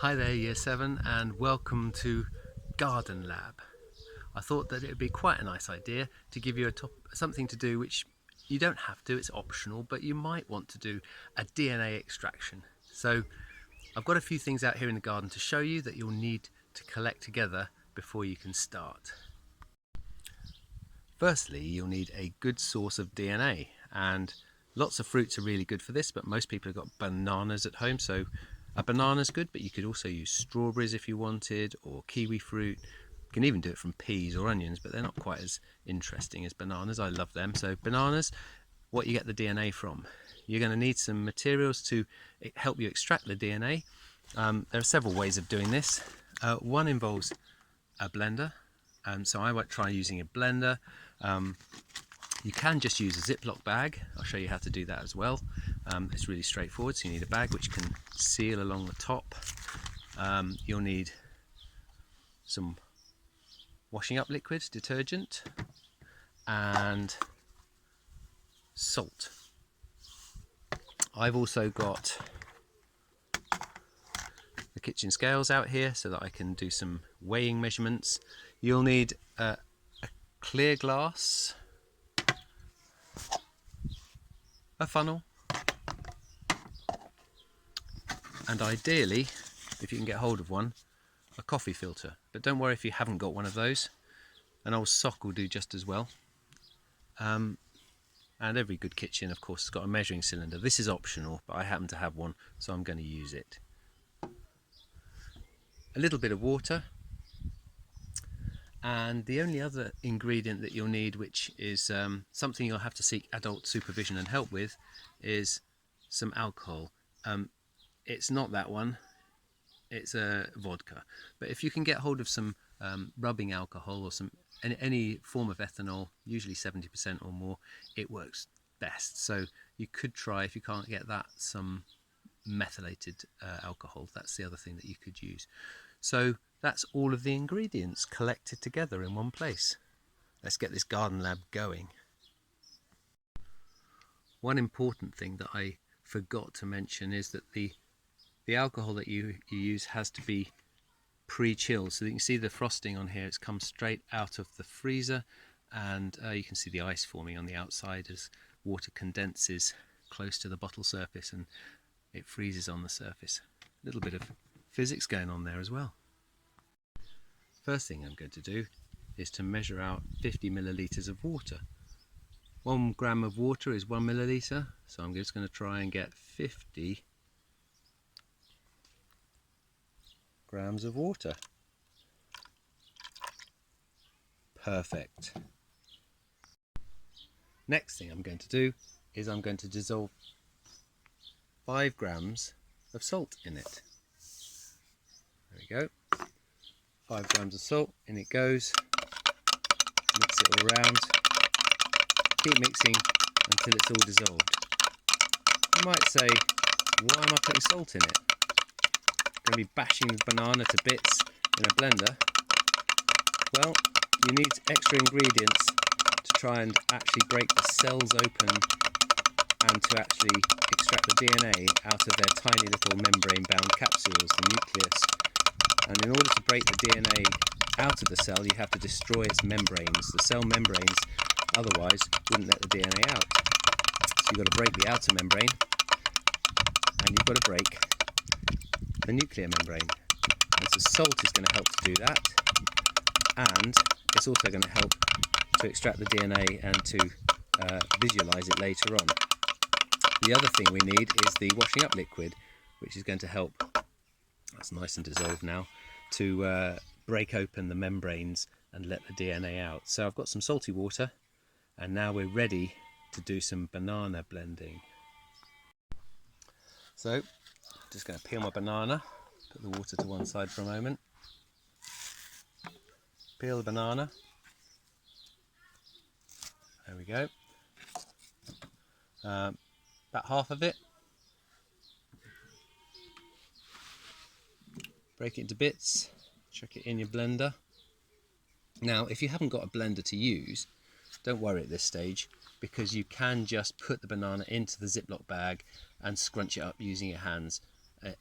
Hi there Year 7 and welcome to Garden Lab. I thought that it would be quite a nice idea to give you something to do which you don't have to, it's optional, but you might want to do a DNA extraction. So I've got a few things out here in the garden to show you that you'll need to collect together before you can start. Firstly, you'll need a good source of DNA, and lots of fruits are really good for this, but most people have got bananas at home, so a banana's good, but you could also use strawberries if you wanted, or kiwi fruit. You can even do it from peas or onions, but they're not quite as interesting as bananas. I love them. So bananas, what you get the DNA from. You're going to need some materials to help you extract the DNA. There are several ways of doing this. One involves a blender, so I might try using a blender. You can just use a Ziploc bag. I'll show you how to do that as well. It's really straightforward. So you need a bag which can seal along the top. You'll need some washing up liquid, detergent, and salt. I've also got the kitchen scales out here so that I can do some weighing measurements. You'll need a clear glass, a funnel, and ideally, if you can get hold of one, a coffee filter. But don't worry if you haven't got one of those. An old sock will do just as well. And every good kitchen, of course, has got a measuring cylinder. This is optional, but I happen to have one, so I'm going to use it. A little bit of water. And the only other ingredient that you'll need, which is something you'll have to seek adult supervision and help with, is some alcohol. It's not that one, it's a vodka. But if you can get hold of some rubbing alcohol or any form of ethanol, usually 70% or more, it works best. So you could try, if you can't get that, some methylated alcohol. That's the other thing that you could use. So that's all of the ingredients collected together in one place. Let's get this garden lab going. One important thing that I forgot to mention is that the alcohol that you use has to be pre-chilled. So you can see the frosting on here, it's come straight out of the freezer, and you can see the ice forming on the outside as water condenses close to the bottle surface and it freezes on the surface. A little bit of physics going on there as well. First thing I'm going to do is to measure out 50 millilitres of water. 1 gram of water is 1 milliliter, so I'm just going to try and get 50 grams of water. Perfect. Next thing I'm going to do is I'm going to dissolve 5 grams of salt in it. There we go. 5 grams of salt, in it goes. Mix it all around. Keep mixing until it's all dissolved. You might say, why am I putting salt in it? I'm going to be bashing the banana to bits in a blender. Well, you need extra ingredients to try and actually break the cells open and to actually extract the DNA out of their tiny little membrane-bound capsules, the nucleus. And in order to break the DNA out of the cell, you have to destroy its membranes. The cell membranes otherwise wouldn't let the DNA out. So you've got to break the outer membrane, and you've got to break the nuclear membrane. And so salt is going to help to do that, and it's also going to help to extract the DNA and to visualize it later on. The other thing we need is the washing up liquid, which is going to help, that's nice and dissolved now, to break open the membranes and let the DNA out. So I've got some salty water, and now we're ready to do some banana blending. So just going to peel my banana, put the water to one side for a moment, peel the banana, there we go, about half of it, break it into bits, chuck it in your blender. Now if you haven't got a blender to use, don't worry at this stage, because you can just put the banana into the Ziploc bag and scrunch it up using your hands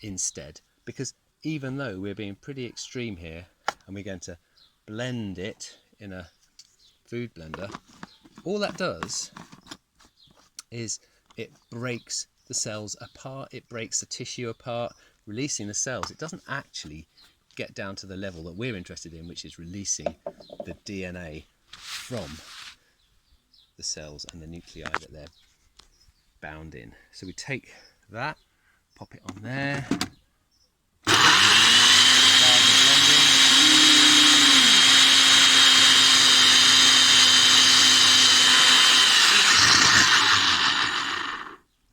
instead, because even though we're being pretty extreme here and we're going to blend it in a food blender, all that does is it breaks the cells apart, it breaks the tissue apart, releasing the cells. It doesn't actually get down to the level that we're interested in, which is releasing the DNA from the cells and the nuclei that they're bound in. So we take that, pop it on there,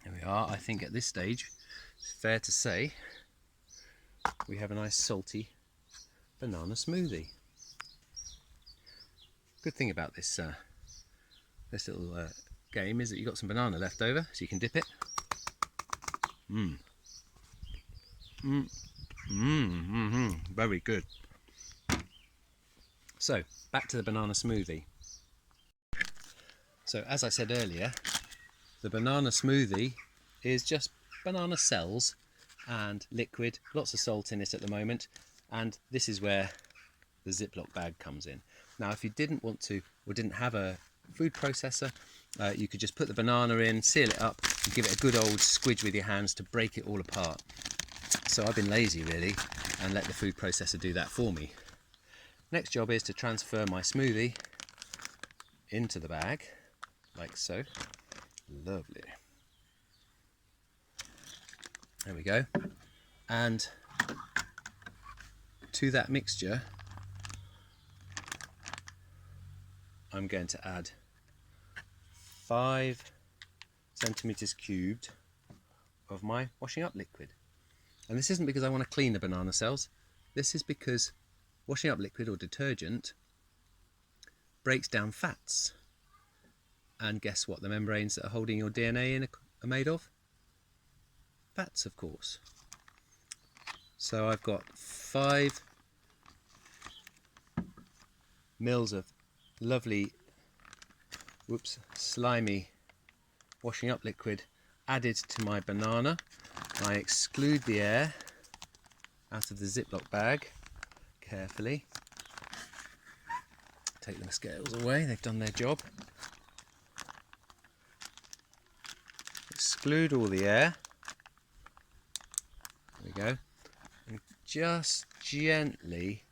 there we are. I think at this stage it's fair to say we have a nice salty banana smoothie. Good thing about this this little game is that you've got some banana left over, so you can dip it. Very good. So back to the banana smoothie. So as I said earlier, the banana smoothie is just banana cells and liquid, lots of salt in it at the moment, and this is where the Ziploc bag comes in. Now if you didn't want to, or didn't have a food processor, you could just put the banana in, seal it up and give it a good old squidge with your hands to break it all apart. So I've been lazy really and let the food processor do that for me. Next job is to transfer my smoothie into the bag, like so. Lovely. There we go. And to that mixture, I'm going to add 5 centimeters cubed of my washing up liquid. And this isn't because I want to clean the banana cells. This is because washing up liquid or detergent breaks down fats. And guess what the membranes that are holding your DNA in are made of? Fats, of course. So I've got 5 mils of lovely, slimy washing up liquid added to my banana. I exclude the air out of the Ziploc bag carefully. Take the mosquitoes away, they've done their job. Exclude all the air. There we go. And just gently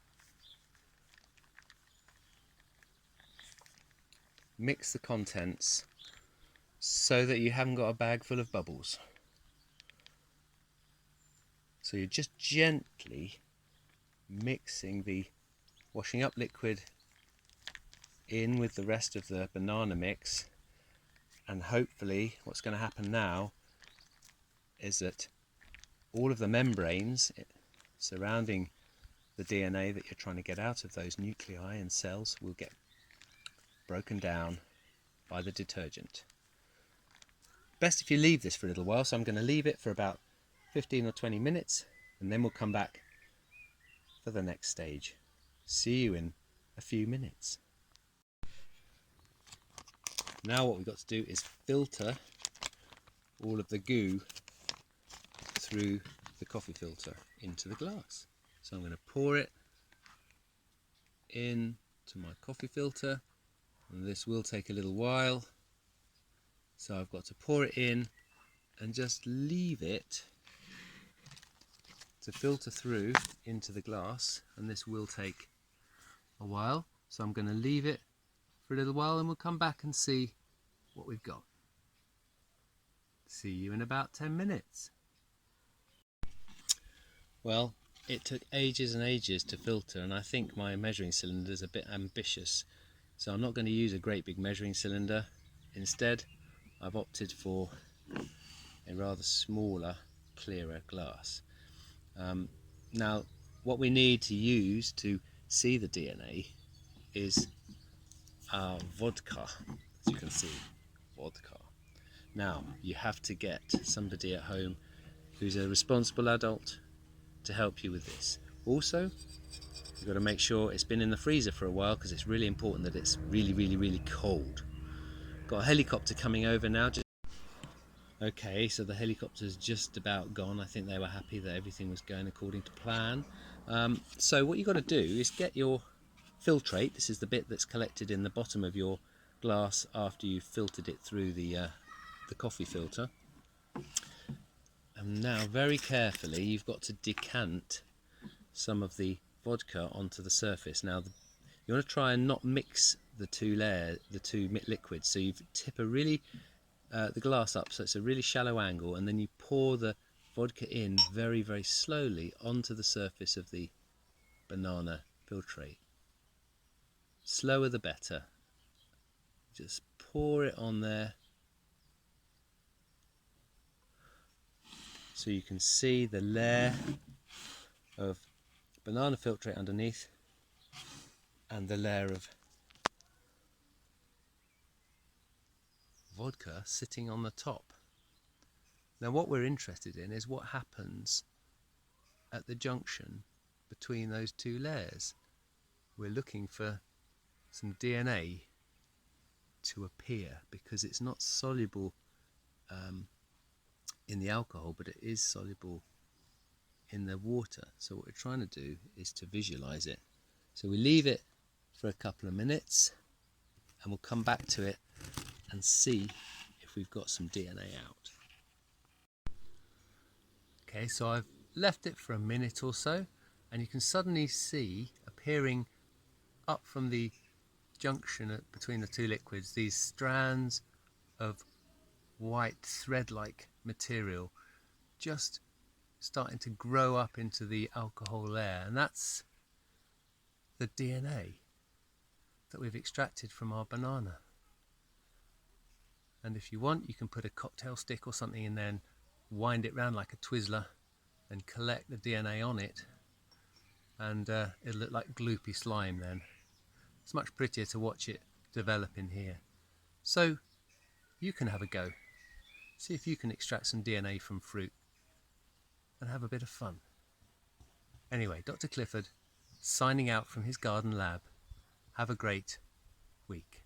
mix the contents so that you haven't got a bag full of bubbles. So you're just gently mixing the washing up liquid in with the rest of the banana mix, and hopefully what's going to happen now is that all of the membranes surrounding the DNA that you're trying to get out of those nuclei and cells will get broken down by the detergent. Best if you leave this for a little while, so I'm going to leave it for about 15 or 20 minutes and then we'll come back for the next stage. See you in a few minutes. Now what we've got to do is filter all of the goo through the coffee filter into the glass. So I'm going to pour it into my coffee filter, and this will take a little while. So I've got to pour it in and just leave it to filter through into the glass, and this will take a while. So I'm going to leave it for a little while and we'll come back and see what we've got. See you in about 10 minutes. Well, it took ages and ages to filter, and I think my measuring cylinder is a bit ambitious, so I'm not going to use a great big measuring cylinder. Instead, I've opted for a rather smaller, clearer glass. Now, what we need to use to see the DNA is vodka, as you can see, vodka. Now, you have to get somebody at home who's a responsible adult to help you with this. Also, you've got to make sure it's been in the freezer for a while, because it's really important that it's really, really, really cold. Got a helicopter coming over now. Okay, so the helicopter's just about gone. I think they were happy that everything was going according to plan. So what you've got to do is get your filtrate. This is the bit that's collected in the bottom of your glass after you've filtered it through the coffee filter. And now very carefully you've got to decant some of the vodka onto the surface. Now you want to try and not mix the two liquids. So you tip the glass up so it's a really shallow angle, and then you pour the vodka in very, very slowly onto the surface of the banana filtrate. Slower the better. Just pour it on there so you can see the layer of banana filtrate underneath and the layer of vodka sitting on the top. Now what we're interested in is what happens at the junction between those two layers. We're looking for some DNA to appear because it's not soluble in the alcohol, but it is soluble in the water. So what we're trying to do is to visualize it. So we leave it for a couple of minutes and we'll come back to it and see if we've got some DNA out. Okay, so I've left it for a minute or so, and you can suddenly see appearing up from the junction between the two liquids these strands of white thread-like material just starting to grow up into the alcohol layer, and that's the DNA that we've extracted from our banana. And if you want, you can put a cocktail stick or something in there and wind it round like a Twizzler and collect the DNA on it, and it'll look like gloopy slime then. It's much prettier to watch it develop in here. So you can have a go. See if you can extract some DNA from fruit and have a bit of fun. Anyway, Dr. Clifford signing out from his garden lab. Have a great week.